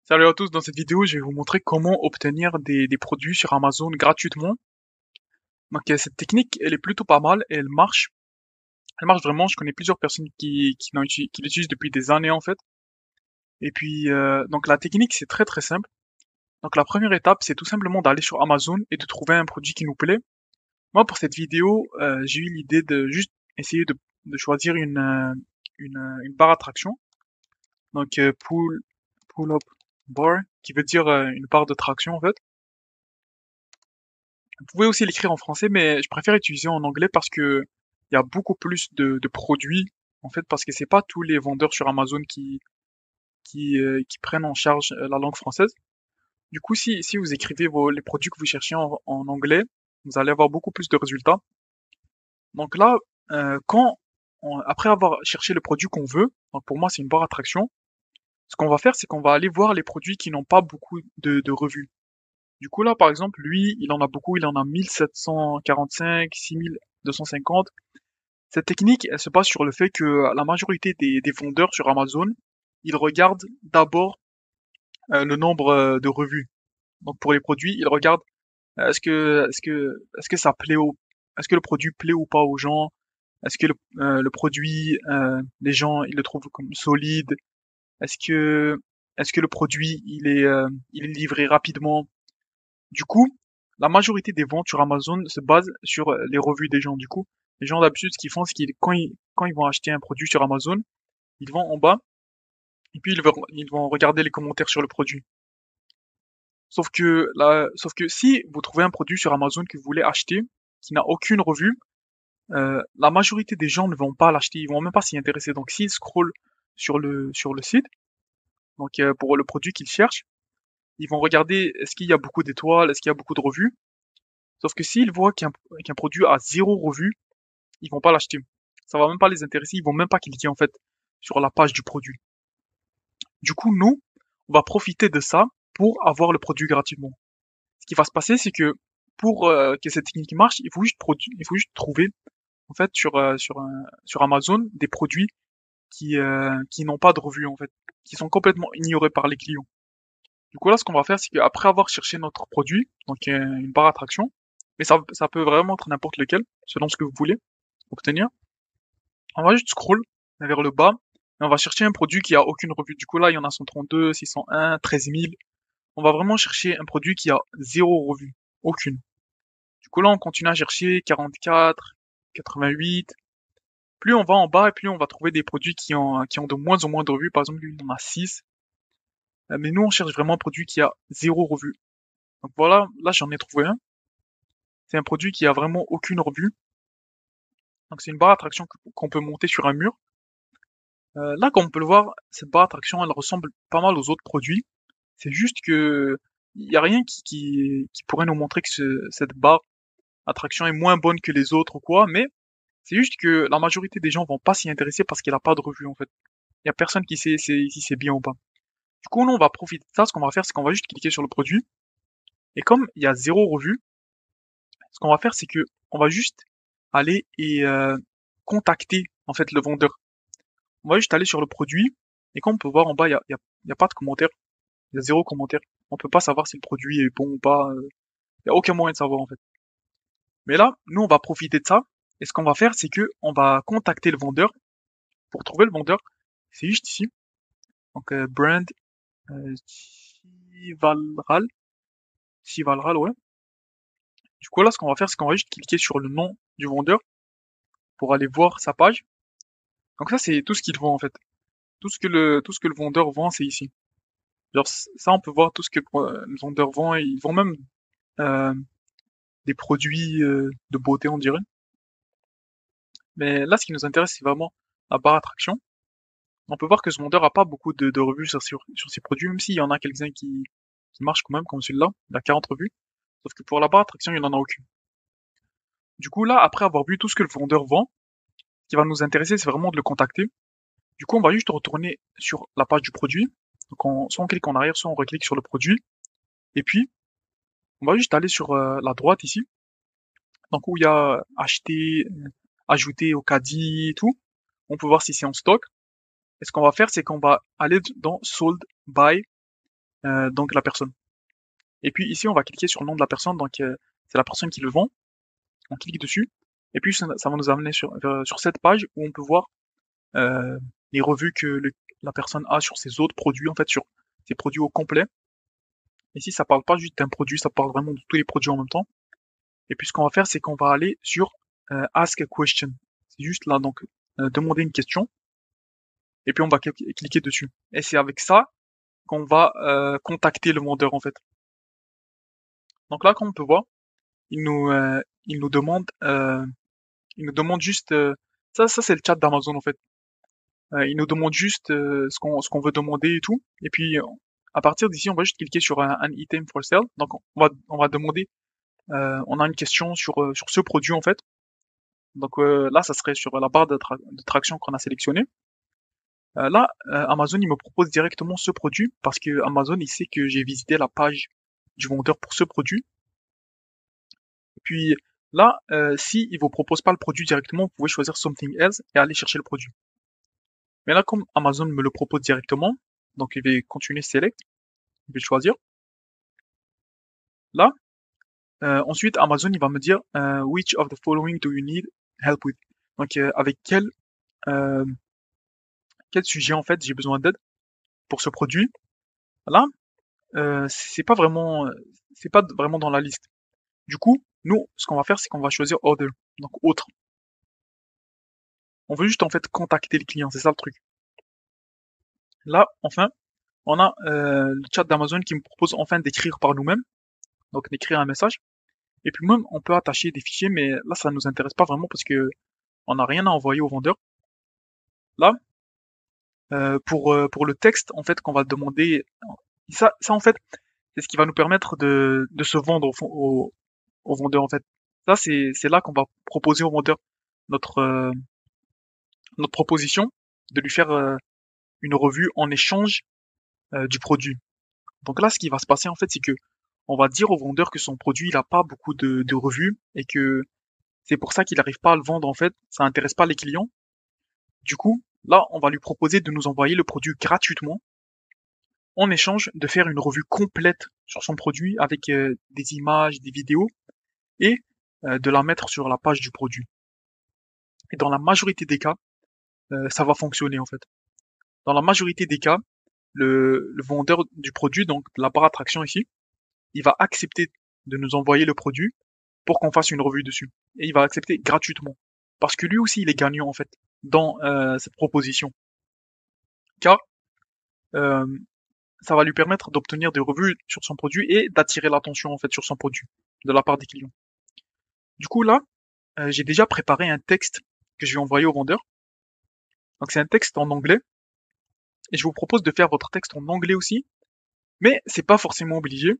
Salut à tous, dans cette vidéo, je vais vous montrer comment obtenir des produits sur Amazon gratuitement. Donc cette technique, elle est plutôt pas mal et elle marche. Elle marche vraiment, je connais plusieurs personnes qui l'utilisent depuis des années en fait. Et puis, donc la technique, c'est très très simple. Donc la première étape, c'est tout simplement d'aller sur Amazon et de trouver un produit qui nous plaît. Moi, pour cette vidéo, j'ai eu l'idée de juste essayer de choisir une barre à traction. Donc pull up bar, qui veut dire une barre de traction en fait. Vous pouvez aussi l'écrire en français, mais je préfère utiliser en anglais parce que il y a beaucoup plus de produits, en fait, parce que c'est pas tous les vendeurs sur Amazon qui prennent en charge la langue française. Du coup, si vous écrivez les produits que vous cherchez en anglais, vous allez avoir beaucoup plus de résultats. Donc là, après avoir cherché le produit qu'on veut, donc pour moi c'est une barre attraction, ce qu'on va faire, c'est qu'on va aller voir les produits qui n'ont pas beaucoup de revues. Du coup, là, par exemple, lui, il en a beaucoup, il en a 1745, 6250. Cette technique, elle se base sur le fait que la majorité des vendeurs sur Amazon, ils regardent d'abord le nombre de revues. Donc pour les produits, ils regardent est-ce que ça plaît est-ce que le produit plaît ou pas aux gens? Est-ce que le produit, les gens, ils le trouvent comme solide? Est-ce que est-ce que le produit, il est livré rapidement? Du coup, la majorité des ventes sur Amazon se basent sur les revues des gens. Du coup, les gens d'habitude, ce qu'ils font, c'est quand ils vont acheter un produit sur Amazon, ils vont en bas et puis ils vont regarder les commentaires sur le produit. Sauf que si vous trouvez un produit sur Amazon que vous voulez acheter, qui n'a aucune revue, la majorité des gens ne vont pas l'acheter, ils vont même pas s'y intéresser. Donc s'ils scrollent sur le site, donc pour le produit qu'ils cherchent, ils vont regarder est-ce qu'il y a beaucoup d'étoiles, est-ce qu'il y a beaucoup de revues. Sauf que s'ils voient qu'un produit a zéro revue, ils vont pas l'acheter. Ça va même pas les intéresser, ils vont même pas cliquer en fait sur la page du produit. Du coup, nous, on va profiter de ça pour avoir le produit gratuitement. Ce qui va se passer, c'est que pour que cette technique marche, il faut juste trouver en fait sur Amazon des produits qui n'ont pas de revue en fait, qui sont complètement ignorés par les clients. Du coup là, ce qu'on va faire, c'est qu'après avoir cherché notre produit, donc une barre attraction, mais ça peut vraiment être n'importe lequel, selon ce que vous voulez obtenir. On va juste scroll vers le bas et on va chercher un produit qui a aucune revue. Du coup là, il y en a 132, 601, 13 000. On va vraiment chercher un produit qui a zéro revue, aucune. Du coup là, on continue à chercher 44, 88. Plus on va en bas et plus on va trouver des produits qui ont de moins en moins de revues. Par exemple, lui, il en a 6. Mais nous, on cherche vraiment un produit qui a zéro revue. Donc voilà, là j'en ai trouvé un. C'est un produit qui a vraiment aucune revue. Donc c'est une barre d'attraction qu'on peut monter sur un mur. Là, comme on peut le voir, cette barre d'attraction, elle ressemble pas mal aux autres produits. C'est juste que il y a rien qui pourrait nous montrer que cette barre d'attraction est moins bonne que les autres ou quoi, mais c'est juste que la majorité des gens vont pas s'y intéresser parce qu'elle a pas de revue en fait. Il y a personne qui sait si c'est bien ou pas. Du coup, nous, on va profiter de ça. Ce qu'on va faire, c'est qu'on va juste cliquer sur le produit. Et comme il y a zéro revue, ce qu'on va faire, c'est que on va juste aller et contacter en fait le vendeur. On va juste aller sur le produit et comme on peut voir en bas, il y a pas de commentaire, il y a zéro commentaire. On peut pas savoir si le produit est bon ou pas. Il y a aucun moyen de savoir en fait. Mais là, nous, on va profiter de ça et ce qu'on va faire, c'est que on va contacter le vendeur. Pour trouver le vendeur, c'est juste ici. Donc brand Chivalral, Chivalral, ouais. Du coup là, ce qu'on va faire, c'est qu'on va juste cliquer sur le nom du vendeur pour aller voir sa page. Donc ça, c'est tout ce qu'il vend en fait. Tout ce que le vendeur vend, c'est ici. Genre ça, on peut voir tout ce que le vendeur vend. Et ils vendent même euh, des produits de beauté, on dirait. Mais là, ce qui nous intéresse, c'est vraiment la barre attraction. On peut voir que ce vendeur a pas beaucoup de revues sur ses produits, même s'il y en a quelques-uns qui marchent quand même, comme celui-là. Il a 40 revues. Sauf que pour la barre attraction, il n'y en a aucune. Du coup, là, après avoir vu tout ce que le vendeur vend, ce qui va nous intéresser, c'est vraiment de le contacter. Du coup, on va juste retourner sur la page du produit. Donc, soit on clique en arrière, soit on reclique sur le produit. Et puis, on va juste aller sur la droite ici. Donc, où il y a acheter, ajouter au caddie et tout. On peut voir si c'est en stock. Et ce qu'on va faire, c'est qu'on va aller dans Sold By. donc la personne. Et puis ici, on va cliquer sur le nom de la personne, donc c'est la personne qui le vend. On clique dessus, et puis ça va nous amener sur cette page où on peut voir euh, les revues que la personne a sur ses autres produits, en fait sur ses produits au complet. Ici, ça parle pas juste d'un produit, ça parle vraiment de tous les produits en même temps. Et puis ce qu'on va faire, c'est qu'on va aller sur Ask a Question. C'est juste là, donc demander une question, et puis on va cliquer dessus. Et c'est avec ça qu'on va contacter le vendeur en fait. Donc là, comme on peut voir, il nous, euh, il nous demande, euh, il nous demande juste, ça c'est le chat d'Amazon en fait. Il nous demande juste ce qu'on veut demander et tout. Et puis à partir d'ici, on va juste cliquer sur un item for sale. Donc on va demander, on a une question sur ce produit en fait. Donc là, ça serait sur la barre de traction qu'on a sélectionnée. Là, Amazon il me propose directement ce produit parce que Amazon il sait que j'ai visité la page du vendeur pour ce produit. Et puis là, si il vous propose pas le produit directement, vous pouvez choisir something else et aller chercher le produit. Mais là, comme Amazon me le propose directement, donc je vais continuer select, je vais choisir. Là, ensuite Amazon il va me dire which of the following do you need help with. Donc avec euh, quel sujet en fait j'ai besoin d'aide pour ce produit. Là, c'est pas vraiment dans la liste. Du coup, nous, ce qu'on va faire, c'est qu'on va choisir other, donc autre. On veut juste en fait contacter le client, c'est ça le truc. Là, enfin, on a le chat d'Amazon qui me propose enfin d'écrire par nous-mêmes, donc d'écrire un message. Et puis même, on peut attacher des fichiers, mais là, ça nous intéresse pas vraiment parce que on n'a rien à envoyer au vendeur. Là, pour le texte, en fait, qu'on va demander, ça en fait, c'est ce qui va nous permettre de se vendre au vendeur, en fait. Ça, c'est là qu'on va proposer au vendeur notre, notre proposition, de lui faire une revue en échange du produit. Donc là, ce qui va se passer, en fait, c'est que on va dire au vendeur que son produit, il a pas beaucoup de revues et que c'est pour ça qu'il n'arrive pas à le vendre, en fait. Ça intéresse pas les clients. Du coup, là, on va lui proposer de nous envoyer le produit gratuitement en échange de faire une revue complète sur son produit avec des images, des vidéos et de la mettre sur la page du produit. Et dans la majorité des cas, ça va fonctionner en fait. Dans la majorité des cas, le vendeur du produit, donc la barre attraction ici, il va accepter de nous envoyer le produit pour qu'on fasse une revue dessus. Et il va accepter gratuitement. Parce que lui aussi, il est gagnant en fait dans cette proposition. Car euh, ça va lui permettre d'obtenir des revues sur son produit et d'attirer l'attention en fait sur son produit de la part des clients. Du coup là, j'ai déjà préparé un texte que je vais envoyer au vendeur. Donc c'est un texte en anglais et je vous propose de faire votre texte en anglais aussi, mais c'est pas forcément obligé.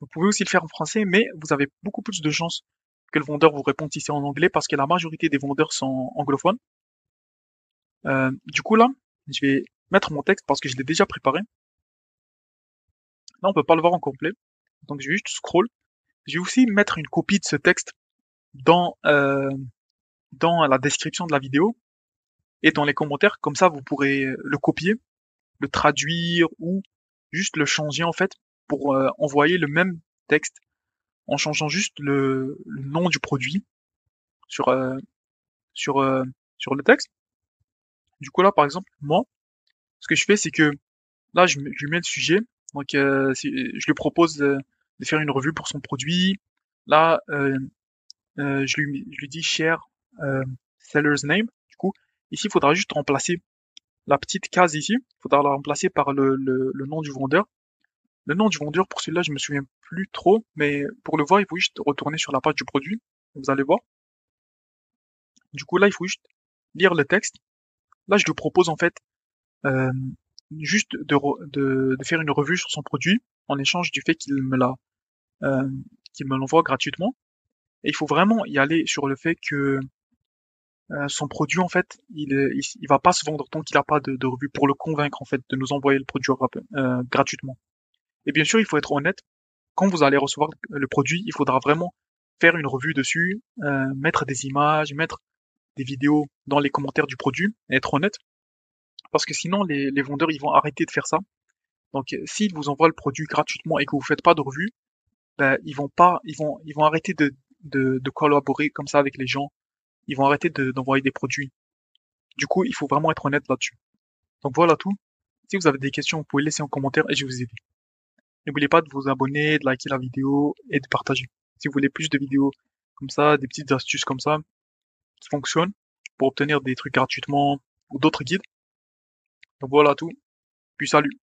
Vous pouvez aussi le faire en français, mais vous avez beaucoup plus de chances que le vendeur vous réponde si c'est en anglais parce que la majorité des vendeurs sont anglophones. Du coup là, je vais mettre mon texte parce que je l'ai déjà préparé. Là, on peut pas le voir en complet, donc je vais juste scroll. Je vais aussi mettre une copie de ce texte dans dans la description de la vidéo et dans les commentaires. Comme ça, vous pourrez le copier, le traduire ou juste le changer en fait pour envoyer le même texte en changeant juste le nom du produit sur sur sur le texte. Du coup là, par exemple, moi, ce que je fais, c'est que là, je lui mets le sujet. Donc, je lui propose de faire une revue pour son produit. Là, je lui dis share seller's name. Du coup, ici, il faudra juste remplacer la petite case ici. Il faudra la remplacer par le nom du vendeur. Le nom du vendeur, pour celui-là, je me souviens plus trop, mais pour le voir, il faut juste retourner sur la page du produit. Vous allez voir. Du coup, là, il faut juste lire le texte. Là, je lui propose en fait euh, juste de faire une revue sur son produit en échange du fait euh, qu'il me l'envoie gratuitement. Et il faut vraiment y aller sur le fait que son produit en fait, il va pas se vendre tant qu'il n'a pas de revue pour le convaincre en fait de nous envoyer le produit gratuitement. Et bien sûr, il faut être honnête. Quand vous allez recevoir le produit, il faudra vraiment faire une revue dessus, mettre des images, mettre des vidéos dans les commentaires du produit, et être honnête. Parce que sinon, les vendeurs, ils vont arrêter de faire ça. Donc, s'ils vous envoient le produit gratuitement et que vous faites pas de revue, ben, ils vont arrêter de collaborer comme ça avec les gens. Ils vont arrêter d'envoyer des produits. Du coup, il faut vraiment être honnête là-dessus. Donc voilà tout. Si vous avez des questions, vous pouvez laisser en commentaire et je vais vous aider. N'oubliez pas de vous abonner, de liker la vidéo et de partager. Si vous voulez plus de vidéos comme ça, des petites astuces comme ça, qui fonctionnent pour obtenir des trucs gratuitement ou d'autres guides. Donc voilà tout. Puis salut.